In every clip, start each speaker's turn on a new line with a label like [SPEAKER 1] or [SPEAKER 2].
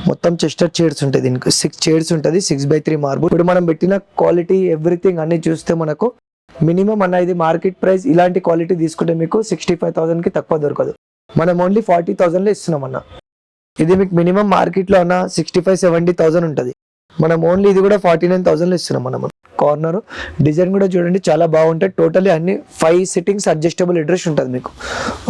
[SPEAKER 1] మొత్తం Chester chairs ఉంటాయి, దీనికి 6 చైర్స్ ఉంటుంది, 6x3 మార్బుల్. ఇప్పుడు మనం పెట్టిన క్వాలిటీ ఎవ్రీథింగ్ అన్ని చూస్తే మనకు మినిమం అన్న ఇది మార్కెట్ ప్రైస్ ఇలాంటి క్వాలిటీ తీసుకుంటే మీకు 65,000కి తక్కువ దొరకదు. మనం ఓన్లీ 40,000లో ఇస్తున్నాం అన్న. ఇది మీకు మినిమం మార్కెట్లో అన్న 65-70,000 ఉంటుంది. మనం ఓన్లీ ఇది కూడా 49,000లో ఇస్తున్నాం మనం. కార్నర్ డిజైన్ కూడా చూడండి చాలా బాగుంటుంది. టోటలీ అన్ని 5 సిట్టింగ్స్ అడ్జస్టబుల్ అడ్రస్ ఉంటుంది మీకు.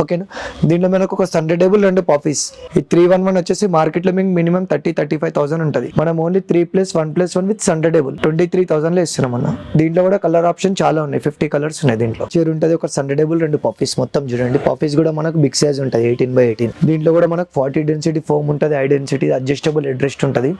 [SPEAKER 1] ఓకేనా, దీంట్లో మనకు ఒక సెంటర్ టేబుల్ 2 పఫీస్. ఈ 311 వచ్చేసి మార్కెట్లో మీకు మినిమం 30-35,000 ఉంటుంది. మనం ఓన్లీ 3+1+1 విత్ సెంటర్ టేబుల్ 23,000లో ఇస్తున్నాం అన్న. దీంట్లో కూడా కలర్ ఆప్షన్ చాలా ఉన్నాయి, 50 కలర్స్ ఉన్నాయి. దీంట్లో చైర్ ఉంటుంది, ఒక సెంటర్ టేబుల్ 2 పఫీస్. మొత్తం చూడండి పఫీస్ కూడా మనకు బిగ్ సైజ్ ఉంటుంది, 18x18. దీంట్లో కూడా మనకు 40 డెన్సిటీ ఫోమ్ ఉంటుంది, హై డెన్సిటీ అడ్జస్టబుల్ అడ్రస్ ఉంటుంది.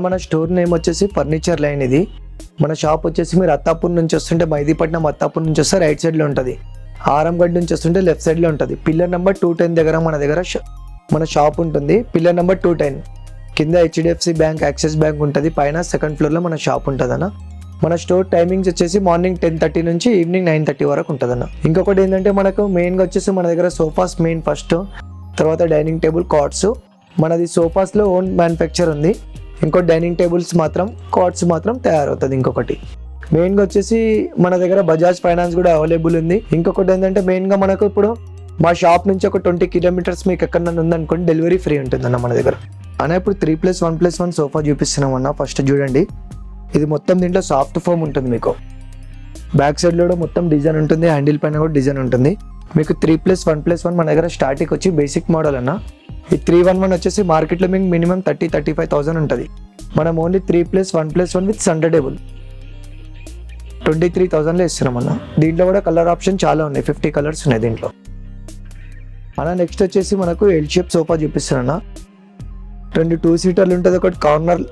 [SPEAKER 1] మన స్టోర్ నేమ్ వచ్చేసి ఫర్నిచర్ లైన్. ఇది మన షాప్ వచ్చేసి మీరు అత్తాపూర్ నుంచి వస్తుంటే, మైదీపట్నం అత్తాపూర్ నుంచి వస్తే రైట్ సైడ్లో ఉంటుంది. ఆరంగడ్ నుంచి వస్తుంటే లెఫ్ట్ సైడ్లో ఉంటుంది. పిల్లర్ నెంబర్ 210 దగ్గర మన షాప్ ఉంటుంది. పిల్లర్ నెంబర్ 210 కింద HDFC బ్యాంక్, యాక్సిస్ బ్యాంక్ ఉంటుంది. పైన 2nd ఫ్లోర్లో మన షాప్ ఉంటుంది అన్న. మన స్టోర్ టైమింగ్స్ వచ్చేసి మార్నింగ్ 10:30 నుంచి ఈవినింగ్ 9:30 వరకు ఉంటుంది అన్న. ఇంకొకటి ఏంటంటే మనకు మెయిన్గా వచ్చేసి మన దగ్గర సోఫాస్ మెయిన్ ఫస్ట్, తర్వాత డైనింగ్ టేబుల్, కార్డ్స్. మనది సోఫాస్లో ఓన్ మ్యానుఫ్యాక్చర్ ఉంది. ఇంకోటి డైనింగ్ టేబుల్స్ మాత్రం, కార్డ్స్ మాత్రం తయారవుతుంది. ఇంకొకటి మెయిన్గా వచ్చేసి మన దగ్గర బజాజ్ ఫైనాన్స్ కూడా అవైలబుల్ ఉంది. ఇంకొకటి ఏంటంటే మెయిన్గా మనకు ఇప్పుడు మా షాప్ నుంచి ఒక 20 కిలోమీటర్స్ మీకు ఎక్కడన్నా ఉందనుకోండి, డెలివరీ ఫ్రీ ఉంటుందన్న మన దగ్గర. అన్న ఇప్పుడు 3+1+1 సోఫా చూపిస్తున్నాం అన్న. ఫస్ట్ చూడండి, ఇది మొత్తం దీంట్లో సాఫ్ట్ ఫోమ్ ఉంటుంది. మీకు బ్యాక్ సైడ్లో కూడా మొత్తం డిజైన్ ఉంటుంది, హ్యాండిల్ పైన కూడా డిజైన్ ఉంటుంది. మీకు 3+1+1 మన దగ్గర స్టార్టింగ్ వచ్చి బేసిక్ మోడల్ అన్న. ఈ 311 వచ్చేసి మార్కెట్లో మీకు మినిమం 30-35,000 ఉంటుంది. మనం ఓన్లీ 3+1+1 విత్ సెంటర్ టేబుల్ 23,000లో ఇస్తున్నాం అన్న. దీంట్లో కూడా కలర్ ఆప్షన్ చాలా ఉన్నాయి, 50 కలర్స్ ఉన్నాయి దీంట్లో అన్న. నెక్స్ట్ వచ్చేసి మనకు ఎల్ షేప్ సోఫా చూపిస్తున్నా. 2 2 సీటర్లు ఉంటుంది, ఒకటి కార్నర్,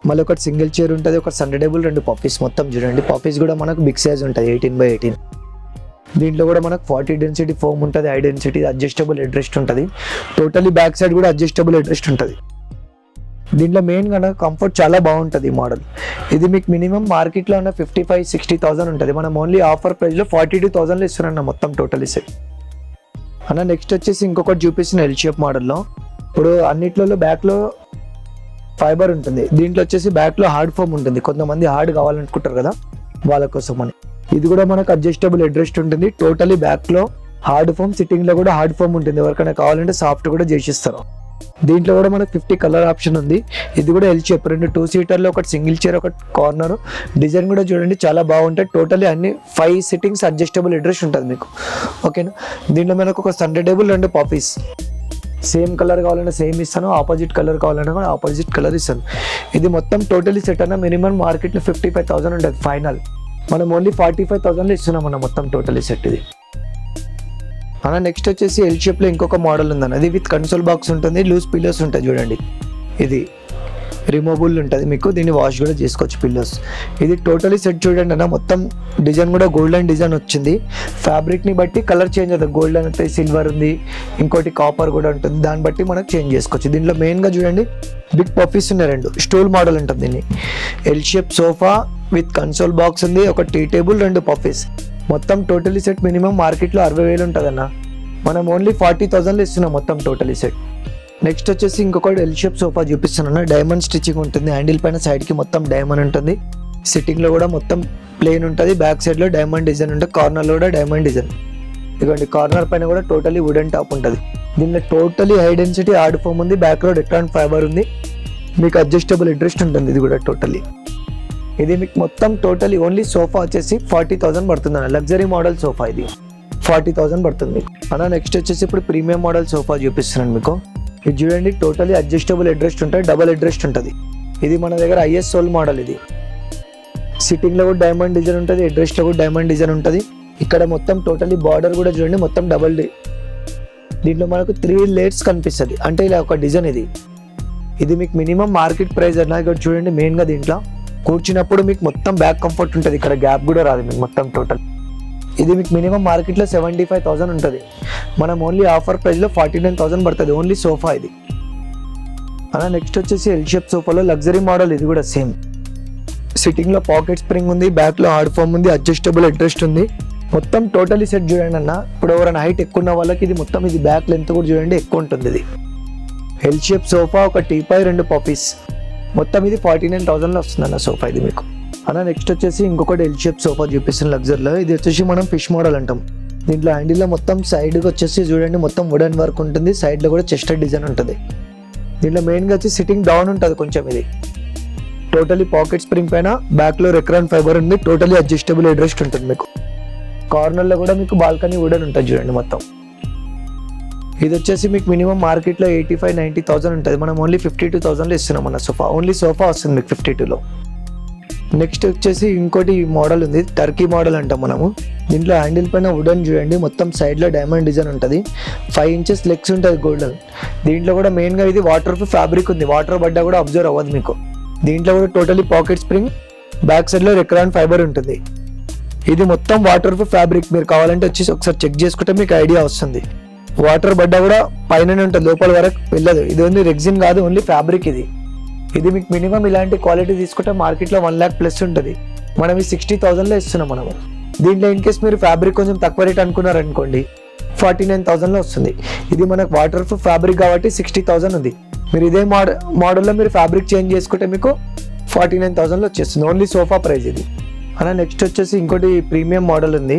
[SPEAKER 1] మళ్ళీ ఒకటి సింగిల్ చైర్ ఉంటుంది, ఒక సెంటర్ టేబుల్, 2 పఫీస్. మొత్తం చూడండి పఫీస్ కూడా మనకు బిగ్ సైజ్ ఉంటుంది, 18x18. దీంట్లో కూడా మనకు 40 డెన్సిటీ ఫోమ్ ఉంటుంది, హై డెన్సిటీ అడ్జస్టబుల్ అడ్రస్ట్ ఉంటుంది. టోటలీ బ్యాక్ సైడ్ కూడా అడ్జస్టబుల్ అడ్రస్ట్ ఉంటుంది. దీంట్లో మెయిన్గా కంఫర్ట్ చాలా బాగుంటుంది ఈ మోడల్. ఇది మీకు మినిమం మార్కెట్లో ఉన్న 55-60,000 ఉంటుంది. మనం ఓన్లీ ఆఫర్ ప్రైస్లో 42,000లో ఇస్తున్నాం మొత్తం టోటలీ సెట్ అన్న. నెక్స్ట్ వచ్చేసి ఇంకొకటి చూపిస్తున్న ఎల్ షేప్ మోడల్లో. ఇప్పుడు అన్నిట్లలో బ్యాక్లో ఫైబర్ ఉంటుంది, దీంట్లో వచ్చేసి బ్యాక్లో హార్డ్ ఫోమ్ ఉంటుంది. కొంతమంది హార్డ్ కావాలనుకుంటారు కదా, వాళ్ళ కోసం అని. ఇది కూడా మనకు అడ్జస్టబుల్ అడ్రస్ట్ ఉంటుంది. టోటలీ బ్యాక్లో హార్డ్ ఫోమ్, సిట్టింగ్లో కూడా హార్డ్ ఫోమ్ ఉంటుంది. ఎవరికైనా కావాలంటే సాఫ్ట్ కూడా చేసిస్తారు. దీంట్లో కూడా మనకు 50 కలర్ ఆప్షన్ ఉంది. ఇది కూడా ఎల్ షేప్, 2 2 సీటర్లో, ఒకటి సింగిల్ చైర్, ఒకటి కార్నర్. డిజైన్ కూడా చూడండి చాలా బాగుంటుంది. టోటలీ అన్ని 5 సిట్టింగ్స్ అడ్జస్టబుల్ అడ్రస్ ఉంటుంది మీకు. ఓకేనా, దీంట్లో మనకు ఒక centre table, 2 puffies. Same colour కావాలన్నా సేమ్ ఇస్తాను, ఆపోజిట్ కలర్ కావాలన్నా కూడా ఆపోజిట్ కలర్ ఇస్తాను. ఇది మొత్తం టోటలీ సెట్ అన్న మినిమం మార్కెట్లో 55,000 ఉంటుంది ఫైనల్. మనం ఓన్లీ 45,000లో ఇస్తున్నాం అన్న మొత్తం టోటలీ సెట్ ఇది అన్న. నెక్స్ట్ వచ్చేసి ఎల్ షేప్లో ఇంకొక మోడల్ ఉందన్న. అది విత్ కన్సోల్ బాక్స్ ఉంటుంది, లూజ్ పిల్లోస్ ఉంటాయి చూడండి. ఇది రిమూవబుల్ ఉంటుంది మీకు, దీన్ని వాష్ కూడా చేసుకోవచ్చు పిల్లోస్. ఇది టోటలీ సెట్ చూడండి అన్న. మొత్తం డిజైన్ కూడా గోల్డెన్ డిజైన్ వచ్చింది. ఫ్యాబ్రిక్ని బట్టి కలర్ చేంజ్ అవుతుంది. గోల్డెన్ అయితే సిల్వర్ ఉంది, ఇంకోటి కాపర్ కూడా ఉంటుంది. దాన్ని బట్టి మనకు చేంజ్ చేసుకోవచ్చు. దీంట్లో మెయిన్గా చూడండి బిగ్ పఫీస్ ఉన్నాయి, 2 స్టూల్ మోడల్ ఉంటుంది. దీన్ని L shape sofa with console box ఉంది, ఒక టీ టేబుల్, 2 పఫీస్. మొత్తం టోటలీ సెట్ మినిమం మార్కెట్లో 60,000 ఉంటుంది అన్న. మనం ఓన్లీ 40,000లో ఇస్తున్నాం మొత్తం టోటలీ సెట్. నెక్స్ట్ వచ్చేసి ఇంకొకటి ఎల్ షేప్ సోఫా చూపిస్తున్నాను. డైమండ్ స్టిచ్చింగ్ ఉంటుంది, హ్యాండిల్ పైన సైడ్కి మొత్తం డైమండ్ ఉంటుంది. సిట్టింగ్లో కూడా మొత్తం ప్లెయిన్ ఉంటుంది, బ్యాక్ సైడ్లో డైమండ్ డిజైన్ ఉంటుంది, కార్నర్లో కూడా డైమండ్ డిజైన్. ఇదిగోండి కార్నర్ పైన కూడా టోటలీ వుడెన్ టాప్ ఉంటుంది. దీనిలో totally high density hard foam ఉంది, బ్యాక్ లో రెక్టాన్ ఫైబర్ ఉంది, మీకు అడ్జస్టబుల్ హెడ్రెస్ట్ ఉంటుంది. ఇది కూడా టోటలీ ఇది మీకు మొత్తం టోటలీ ఓన్లీ సోఫా వచ్చేసి 40,000 పడుతుంది అన్న. లగ్జరీ మోడల్ సోఫా ఇది 40,000 పడుతుంది అన్న. నెక్స్ట్ వచ్చేసి ఇప్పుడు ప్రీమియం మోడల్ సోఫా చూపిస్తున్నాను మీకు. ఇది చూడండి టోటలీ అడ్జస్టబుల్ హెడ్రెస్ట్ ఉంటుంది, డబల్ హెడ్రెస్ట్ ఉంటుంది. ఇది మన దగ్గర ఐఎస్ సోల్ మోడల్. ఇది సిట్టింగ్ లో కూడా డైమండ్ డిజైన్ ఉంటుంది, హెడ్రెస్ట్ లో కూడా డైమండ్ డిజైన్ ఉంటుంది. ఇక్కడ మొత్తం టోటలీ బార్డర్ కూడా చూడండి మొత్తం డబల్ దీంట్లో మనకు 3 లేయర్స్ కనిపిస్తుంది, అంటే ఇలా ఒక డిజైన్. ఇది మీకు మినిమం మార్కెట్ ప్రైస్ అన్న. ఇక్కడ చూడండి మెయిన్ గా దీంట్లో కూర్చున్నప్పుడు మీకు మొత్తం బ్యాక్ కంఫర్ట్ ఉంటుంది, ఇక్కడ గ్యాప్ కూడా రాదు మీకు మొత్తం టోటల్. ఇది మీకు మినిమం మార్కెట్లో 75,000 ఉంటుంది, మనం ఓన్లీ ఆఫర్ ప్రైస్లో 49,000 పడుతుంది ఓన్లీ సోఫా ఇది అలా. నెక్స్ట్ వచ్చేసి ఎల్ షేప్ సోఫాలో లగ్జరీ మోడల్. ఇది కూడా సేమ్ సిట్టింగ్లో పాకెట్ స్ప్రింగ్ ఉంది, బ్యాక్లో హార్డ్ ఫోమ్ ఉంది, అడ్జస్టబుల్ హెడ్రెస్ట్ ఉంది. మొత్తం టోటలీ సెట్ చూడండి అన్న. ఇప్పుడు ఎవరైనా హైట్ ఎక్కువ ఉన్న వాళ్ళకి ఇది మొత్తం ఇది బ్యాక్ లెంత్ కూడా చూడండి ఎక్కువ ఉంటుంది. ఇది ఎల్ షేప్ సోఫా, ఒక టీపాయ్ 2 పఫీస్, మొత్తం ఇది 49,000లో వస్తుంది అన్న సోఫా ఇది మీకు అన్న. నెక్స్ట్ వచ్చేసి ఇంకొకటి ఎల్ షేప్ సోఫా చూపిస్తుంది లగ్జరీలో. ఇది వచ్చేసి మనం ఫిష్ మోడల్ అంటాం. దీంట్లో హ్యాండిల్లో మొత్తం సైడ్కి వచ్చేసి చూడండి మొత్తం వుడెన్ వర్క్ ఉంటుంది, సైడ్లో కూడా చెస్టెడ్ డిజైన్ ఉంటుంది. దీంట్లో మెయిన్గా వచ్చి సిట్టింగ్ డౌన్ ఉంటుంది కొంచెం. ఇది టోటలీ పాకెట్ స్ప్రింగ్ పైన బ్యాక్లో రెక్రాన్ ఫైబర్ ఉంది, టోటలీ అడ్జస్టబుల్ హెడ్రెస్ట్ ఉంటుంది మీకు. కార్నర్లో కూడా మీకు బాల్కనీ వుడెన్ ఉంటుంది చూడండి మొత్తం. ఇది వచ్చేసి మీకు మినిమం మార్కెట్లో 85,000-90,000 ఉంటుంది, మనం ఓన్లీ 52,000లో ఇస్తున్నాం మన సోఫా. ఓన్లీ సోఫా వస్తుంది మీకు 52లో. నెక్స్ట్ వచ్చేసి ఇంకోటి మోడల్ ఉంది, టర్కీ మోడల్ అంటాం మనము. దీంట్లో హ్యాండిల్ పైన వుడెన్ చూడండి మొత్తం సైడ్లో డైమండ్ డిజైన్ ఉంటుంది, 5 ఇంచెస్ లెగ్స్ ఉంటుంది గోల్డెన్. దీంట్లో కూడా మెయిన్గా ఇది వాటర్ ప్రూఫ్ ఫ్యాబ్రిక్ ఉంది, వాటర్ పడ్డా కూడా అబ్జర్వ్ అవ్వదు మీకు. దీంట్లో కూడా టోటలీ పాకెట్ స్ప్రింగ్, బ్యాక్ సైడ్లో రెక్రాన్ ఫైబర్ ఉంటుంది. ఇది మొత్తం వాటర్ ప్రూఫ్ ఫ్యాబ్రిక్, మీరు కావాలంటే వచ్చేసి ఒకసారి చెక్ చేసుకుంటే మీకు ఐడియా వస్తుంది. వాటర్ పడ్డా కూడా పైననే ఉంటుంది, లోపల వరకు వెళ్ళదు. ఇది ఓన్లీ రెగ్జిన్ కాదు, ఓన్లీ ఫ్యాబ్రిక్ ఇది. ఇది మీకు మినిమం ఇలాంటి క్వాలిటీ తీసుకుంటే మార్కెట్లో 1 lakh ప్లస్ ఉంటుంది, మనం ఈ 60,000లో ఇస్తున్నాం మనము. దీంట్లో ఇన్ కేస్ మీరు ఫ్యాబ్రిక్ కొంచెం తక్కువ రేట్ అనుకున్నారనుకోండి 49,000లో వస్తుంది. ఇది మనకు వాటర్ ప్రూఫ్ ఫ్యాబ్రిక్ కాబట్టి 60,000 ఉంది. మీరు ఇదే మోడల్లో మీరు ఫ్యాబ్రిక్ చేంజ్ చేసుకుంటే మీకు 49,000లో వచ్చేస్తుంది ఓన్లీ సోఫా ప్రైస్ ఇది అలా. నెక్స్ట్ వచ్చేసి ఇంకోటి ప్రీమియం మోడల్ ఉంది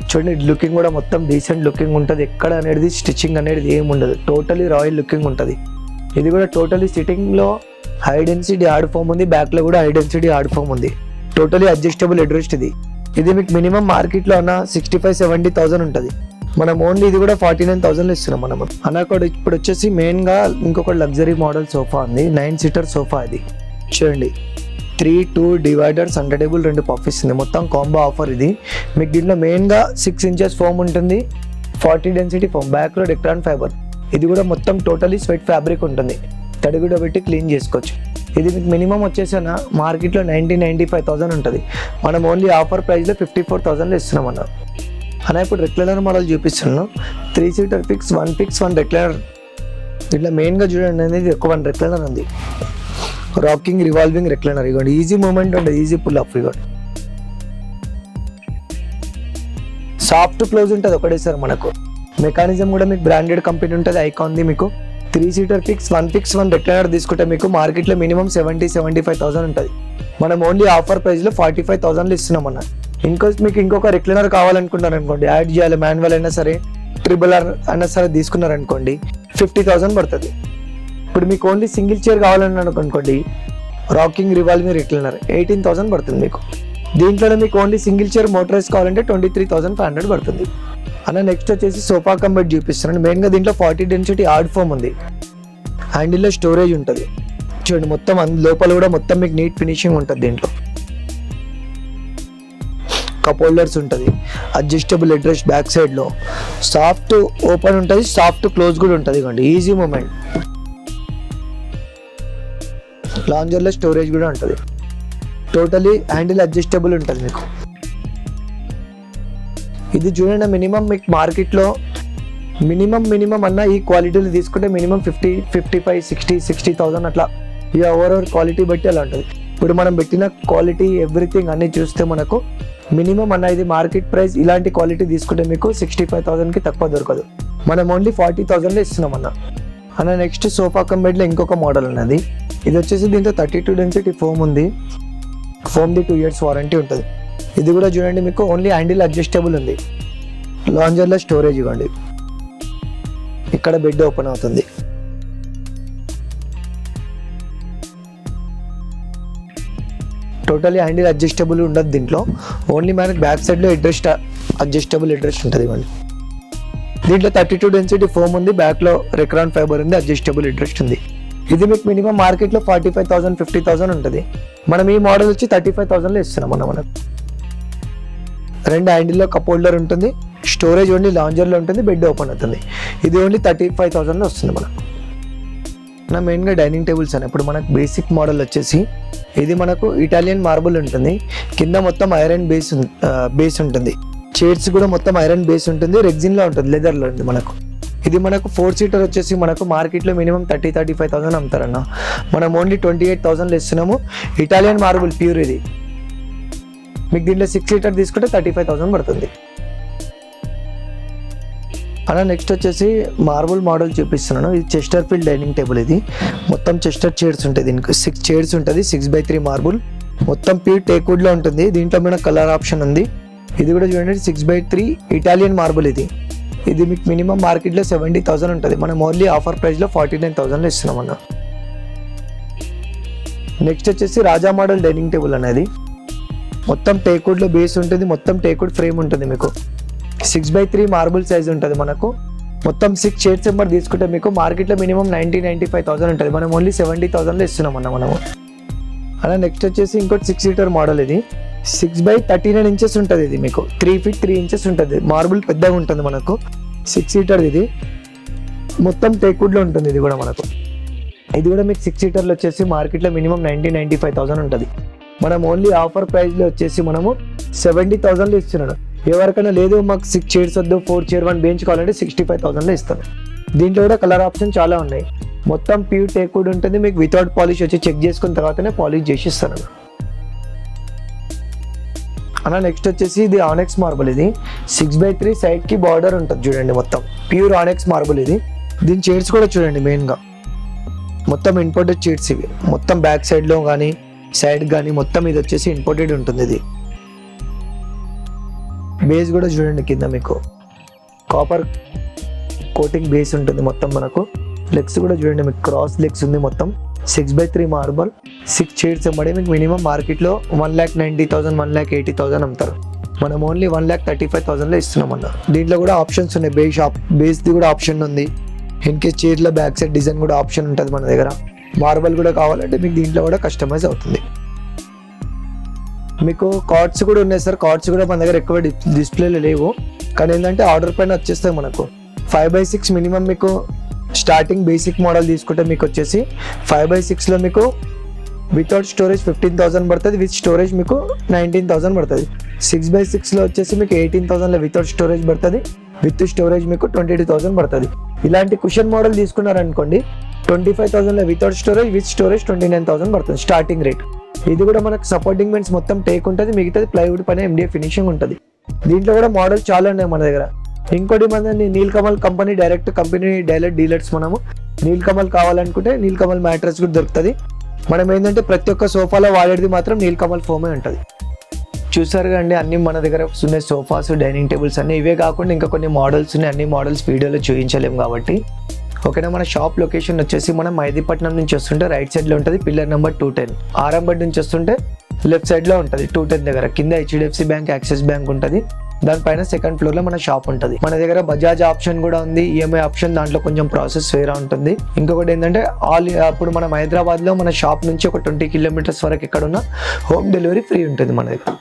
[SPEAKER 1] చూడండి. లుకింగ్ కూడా మొత్తం డీసెంట్ లుకింగ్ ఉంటుంది, ఎక్కడ అనేది స్టిచ్చింగ్ అనేది ఏమి ఉండదు, టోటలీ రాయల్ లుకింగ్ ఉంటుంది. ఇది కూడా టోటలీ సిట్టింగ్లో హై డెన్సిటీ హార్డ్ ఫోమ్ ఉంది, బ్యాక్లో కూడా హై డెన్సిటీ హార్డ్ ఫోమ్ ఉంది, టోటలీ అడ్జస్టబుల్ హెడ్రెస్ట్. ఇది మీకు మినిమం మార్కెట్లో అన్న 65,000-70,000 ఉంటుంది, మనం ఓన్లీ ఇది కూడా 49,000లో ఇస్తున్నాం మనం అన్న. కూడా ఇప్పుడు వచ్చేసి మెయిన్గా ఇంకొక లగ్జరీ మోడల్ సోఫా ఉంది, 9 సీటర్ సోఫా. ఇది చూడండి 3-2 డివైడర్, సెంటర్ టేబుల్, 2 పఫీస్ ఉంది, మొత్తం కాంబో ఆఫర్. ఇది మీకు దీంట్లో మెయిన్గా 6 ఇంచెస్ ఫోమ్ ఉంటుంది, 40 డెన్సిటీ ఫోమ్, బ్యాక్లో రెక్టాన్ ఫైబర్. ఇది కూడా మొత్తం టోటలీ స్వెట్ ఫ్యాబ్రిక్ ఉంటుంది, తడి కూడా పెట్టి క్లీన్ చేసుకోవచ్చు. ఇది మీకు మినిమం వచ్చేసి అన్న మార్కెట్లో 90,000-95,000 ఉంటుంది, మనం ఓన్లీ ఆఫర్ ప్రైస్లో 54,000లో ఇస్తున్నాం అన్న. ఇప్పుడు రెక్లైనర్ మోడల్ చూపిస్తున్నాను, 3 సీటర్ ఫిక్స్, 1 ఫిక్స్, 1 రెక్లైనర్. ఇట్లా మెయిన్గా చూడండి అనేది ఒక 1 రెక్లైనర్ ఉంది, రాకింగ్ రివాల్వింగ్ రెక్లైనర్. ఇవ్వండి ఈజీ మూమెంట్ ఉంటుంది, ఈజీ పుల్ అప్. ఇవ్వండి సాఫ్ట్ క్లోజ్ ఉంటుంది ఒకటేసారి మనకు. మెకానిజం కూడా మీకు బ్రాండెడ్ కంపెనీ ఉంటుంది, ఐకాన్ది. మీకు 3 సీటర్ ఫిక్స్, 1 ఫిక్స్, 1 రెక్లైనర్ తీసుకుంటే మీకు మార్కెట్లో మినిమం 70,000-75,000 ఉంటుంది, మనం ఓన్లీ ఆఫర్ ప్రైస్లో 45,000లో ఇస్తున్నాం అన్న. మీకు ఇంకొక రెక్లైనర్ కావాలనుకుంటారు అనుకోండి, యాడ్ చేయాలి, మాన్యువల్ అయినా సరే ట్రిబుల్ ఆర్ అయినా సరే తీసుకున్నారనుకోండి 50,000 పడుతుంది. ఇప్పుడు మీకు ఓన్లీ సింగిల్ చైర్ కావాలని అనుకోండి, రాకింగ్ రివాల్వింగ్ రెక్లైనర్ 18,000 పడుతుంది మీకు. దీంట్లోనే మీకు ఓన్లీ సింగిల్ చైర్ మోటరైజ్ కావాలంటే 23,500 పడుతుంది అన్న. నెక్స్ట్ వచ్చేసి సోఫా కమ్ బెడ్ చూపిస్తున్నాను. మెయిన్గా దీంట్లో 40 డెన్సిటీ హార్డ్ ఫోమ్ ఉంది, హ్యాండిల్లో స్టోరేజ్ ఉంటుంది చూడండి, మొత్తం లోపల కూడా మొత్తం మీకు నీట్ ఫినిషింగ్ ఉంటుంది. దీంట్లో కప్ హోల్డర్స్ ఉంటుంది, అడ్జస్టబుల్ హెడ్రెస్ట్, బ్యాక్ సైడ్లో సాఫ్ట్ ఓపెన్ ఉంటుంది, సాఫ్ట్ క్లోజ్ కూడా ఉంటుంది. ఇవ్వండి ఈజీ మూమెంట్, లాంజర్లో స్టోరేజ్ కూడా ఉంటుంది, టోటలీ హ్యాండిల్ అడ్జస్టబుల్ ఉంటుంది మీకు. ఇది చూడండి మినిమం మీకు మార్కెట్లో మినిమం అన్న ఈ క్వాలిటీలు తీసుకుంటే మినిమం 50, 55, 60, 60,000 అట్లా, ఇక ఓవరాల్ క్వాలిటీ బట్టి అలా ఉంటుంది. ఇప్పుడు మనం పెట్టిన క్వాలిటీ ఎవ్రీథింగ్ అన్ని చూస్తే మనకు మినిమం అన్న ఇది మార్కెట్ ప్రైస్ ఇలాంటి క్వాలిటీ తీసుకుంటే మీకు 65,000కి తక్కువ దొరకదు, మనం ఓన్లీ 40,000లో ఇస్తున్నాం అన్న. నెక్స్ట్ సోఫా కమ్ బెడ్లో ఇంకొక మోడల్ ఉన్నది. ఇది వచ్చేసి దీంట్లో 32 డెన్సిటీ ఫోమ్ ఉంది, ఫోమ్ది 2 years వారంటీ ఉంటుంది. ఇది కూడా చూడండి మీకు ఓన్లీ హ్యాండిల్ అడ్జస్టబుల్ ఉంది, లాంజర్లో స్టోరేజ్ ఇవ్వండి. ఇక్కడ బెడ్ ఓపెన్ అవుతుంది. టోటలీ హ్యాండిల్ అడ్జస్టబుల్ ఉండదు దీంట్లో. ఓన్లీ మనకి బ్యాక్ సైడ్లో అడ్జస్టబుల్ హెడ్రెస్ట్ ఉంటుంది ఇవ్వండి. దీంట్లో 32 డెన్సిటీ ఫోమ్ ఉంది, బ్యాక్లో రెక్రాన్ ఫైబర్ ఉంది, అడ్జస్టబుల్ హెడ్రెస్ట్ ఉంది. ఇది మీకు మినిమం మార్కెట్లో 45,000 50,000 ఉంటుంది. మనం ఈ మోడల్ వచ్చి 35,000లో ఇస్తున్నాం మనకు. 2 హ్యాండిల్లో కప్ హోల్డర్ ఉంటుంది, స్టోరేజ్ ఓన్లీ లాంజర్లో ఉంటుంది, బెడ్ ఓపెన్ అవుతుంది. ఇది ఓన్లీ 35,000లో వస్తుంది మనకు. మెయిన్గా డైనింగ్ టేబుల్స్ అని ఇప్పుడు మనకు బేసిక్ మోడల్ వచ్చేసి ఇది మనకు ఇటాలియన్ మార్బుల్ ఉంటుంది, కింద మొత్తం ఐరన్ బేస్ ఉంటుంది. చైర్స్ కూడా మొత్తం ఐరన్ బేస్ ఉంటుంది, రెగ్జిన్లో ఉంటుంది, లెదర్లో ఉంది మనకు. ఇది మనకు 4 సీటర్ వచ్చేసి మనకు మార్కెట్లో మినిమం 30-35,000 అమ్ముతారన్న. మనం ఓన్లీ 28,000లో ఇస్తున్నాము. ఇటాలియన్ మార్బుల్ ప్యూర్ ఇది. మీకు దీంట్లో 6 సీటర్ తీసుకుంటే 35,000 పడుతుంది అలా. నెక్స్ట్ వచ్చేసి మార్బుల్ మోడల్ చూపిస్తున్నాను. ఇది చెస్టర్ ఫీల్డ్ డైనింగ్ టేబుల్. ఇది మొత్తం చెస్టర్ చైర్స్ ఉంటాయి, దీనికి 6 చైర్స్ ఉంటుంది. 6x3 మార్బుల్ మొత్తం ప్యూర్ టేక్వుడ్లో ఉంటుంది. దీంట్లో మన కలర్ ఆప్షన్ ఉంది. ఇది కూడా చూడండి 6x3 ఇటాలియన్ మార్బుల్. ఇది మీకు మినిమం మార్కెట్లో 70,000 ఉంటుంది. మనం ఓన్లీ ఆఫర్ ప్రైస్లో 49,000లో ఇస్తున్నాం అన్న. నెక్స్ట్ వచ్చేసి రాజా మోడల్ డైనింగ్ టేబుల్ అనేది మొత్తం టేక్వుడ్లో బేస్ ఉంటుంది, మొత్తం టేక్వుడ్ ఫ్రేమ్ ఉంటుంది. మీకు 6x3 మార్బుల్ సైజ్ ఉంటుంది మనకు. మొత్తం 6 చైర్స్ నెంబర్ తీసుకుంటే మీకు మార్కెట్లో మినిమం 90-95,000 ఉంటుంది. మనం ఓన్లీ 70,000లో ఇస్తున్నాం అన్న మనము అలా. నెక్స్ట్ వచ్చేసి ఇంకోటి 6 సీటర్ మోడల్. ఇది 6x39 ఇంచెస్ ఉంటుంది. ఇది మీకు 3 feet 3 inches ఉంటుంది. మార్బుల్ పెద్దగా ఉంటుంది మనకు. 6 సీటర్ ఇది మొత్తం టేక్వుడ్లో ఉంటుంది. ఇది కూడా మనకు ఇది కూడా మీకు 6 సీటర్లో వచ్చేసి మార్కెట్లో మినిమం 90-95,000 ఉంటుంది. మనం ఓన్లీ ఆఫర్ ప్రైస్లో వచ్చేసి మనము 70,000లో ఇస్తున్నాను. ఎవరికైనా లేదు మాకు 6 చైర్స్ వద్దు, 4 chair 1 bench కావాలంటే 65,000లో ఇస్తాను. దీంట్లో కూడా కలర్ ఆప్షన్ చాలా ఉన్నాయి. మొత్తం ప్యూర్ టేక్వుడ్ ఉంటుంది. మీకు వితౌట్ పాలిష్ వచ్చి చెక్ చేసుకున్న తర్వాతనే పాలిష్ చేసి ఇస్తాను అన్న. నెక్స్ట్ వచ్చేసి ఇది ఆనెక్స్ మార్బుల్. ఇది 6x3 సైడ్కి బార్డర్ ఉంటుంది చూడండి, మొత్తం ప్యూర్ ఆనెక్స్ మార్బుల్. ఇది దీని చైర్స్ కూడా చూడండి, మెయిన్గా మొత్తం ఇంపోర్టెడ్ చైర్స్ ఇవి. మొత్తం బ్యాక్ సైడ్లో కానీ సైడ్ కానీ మొత్తం ఇది వచ్చేసి ఇంపోర్టెడ్ ఉంటుంది. ఇది బేస్ కూడా చూడండి, కింద మీకు కాపర్ కోటింగ్ బేస్ ఉంటుంది మొత్తం మనకు. లెగ్స్ కూడా చూడండి, మీకు క్రాస్ లెగ్స్ ఉంది. మొత్తం 6x3 మార్బల్ 6 చైర్స్ అమ్మడి మీకు మినిమం మార్కెట్లో 1,90,000 1,80,000 అమ్ముతారు. మనం ఓన్లీ 1,35,000లో ఇస్తున్నాం అన్న. దీంట్లో కూడా ఆప్షన్స్ ఉన్నాయి. బేస్ది కూడా ఆప్షన్ ఉంది. ఇన్ కేస్ చైర్లో బ్యాక్ సైడ్ డిజైన్ కూడా ఆప్షన్ ఉంటుంది మన దగ్గర. మార్బల్ కూడా కావాలంటే మీకు దీంట్లో కూడా కస్టమైజ్ అవుతుంది. మీకు కార్డ్స్ కూడా ఉన్నాయి సార్. కార్డ్స్ కూడా మన దగ్గర ఎక్కువ డిస్ప్లేలో లేవు, కానీ ఏంటంటే ఆర్డర్ పైన వచ్చేస్తాయి మనకు. 5x6 మినిమం మీకు స్టార్టింగ్ బేసిక్ మోడల్ తీసుకుంటే మీకు వచ్చేసి 5x6లో మీకు వితౌట్ స్టోరేజ్ 15,000 పడుతుంది, విత్ స్టోరేజ్ మీకు 19,000 పడుతుంది. 6x6లో వచ్చేసి మీకు 18,000లో వితౌట్ స్టోరేజ్ పడుతుంది, విత్ స్టోరేజ్ మీకు 22,000 పడుతుంది. ఇలాంటి కుషన్ మోడల్ తీసుకున్నారనుకోండి 25,000లో వితౌట్ స్టోరేజ్, విత్ స్టోరేజ్ 29,000 పడుతుంది స్టార్టింగ్ రేట్. ఇది కూడా మనకు సపోర్టింగ్ మెంట్స్ మొత్తం టేక్ ఉంటుంది, మిగతాది ప్లైవుడ్ పైన MDF ఫినిషింగ్ ఉంటుంది. దీంట్లో కూడా మోడల్స్ చాలా ఉన్నాయి మన దగ్గర. ఇంకోటి మన Nilkamal company direct company dealers. మనము నీల్కమల్ కావాలనుకుంటే నీల్కమల్ మ్యాట్రెస్ కూడా దొరుకుతుంది. మనం ఏంటంటే ప్రతి ఒక్క సోఫాలో వాడేది మాత్రం నీల్కమల్ ఫోమే ఉంటుంది. చూసారు కండి, అన్ని మన దగ్గర ఉన్నాయి సోఫాస్, డైనింగ్ టేబుల్స్ అన్ని. ఇవే కాకుండా ఇంకా కొన్ని మోడల్స్ ఉన్నాయి. అన్ని మోడల్స్ వీడియోలో చూపించలేము కాబట్టి ఓకేనా. మన షాప్ లొకేషన్ వచ్చేసి మనం మైదీపట్నం నుంచి వస్తుంటే రైట్ సైడ్లో ఉంటుంది, పిల్లర్ నెంబర్ 210. ఆరంబడ్ నుంచి వస్తుంటే లెఫ్ట్ సైడ్లో ఉంటుంది 210 దగ్గర. కింద HDFC బ్యాంక్, యాక్సిస్ బ్యాంక్ ఉంటుంది. దానిపైన సెకండ్ ఫ్లోర్లో మన షాప్ ఉంటుంది. మన దగ్గర బజాజ్ ఆప్షన్ కూడా ఉంది, EMI ఆప్షన్. దాంట్లో కొంచెం ప్రాసెస్ వేరే ఉంటుంది. ఇంకొకటి ఏంటంటే ఇప్పుడు మనం హైదరాబాద్లో మన షాప్ నుంచి ఒక 20 kilometers వరకు ఎక్కడున్నా హోమ్ డెలివరీ ఫ్రీ ఉంటుంది మన దగ్గర.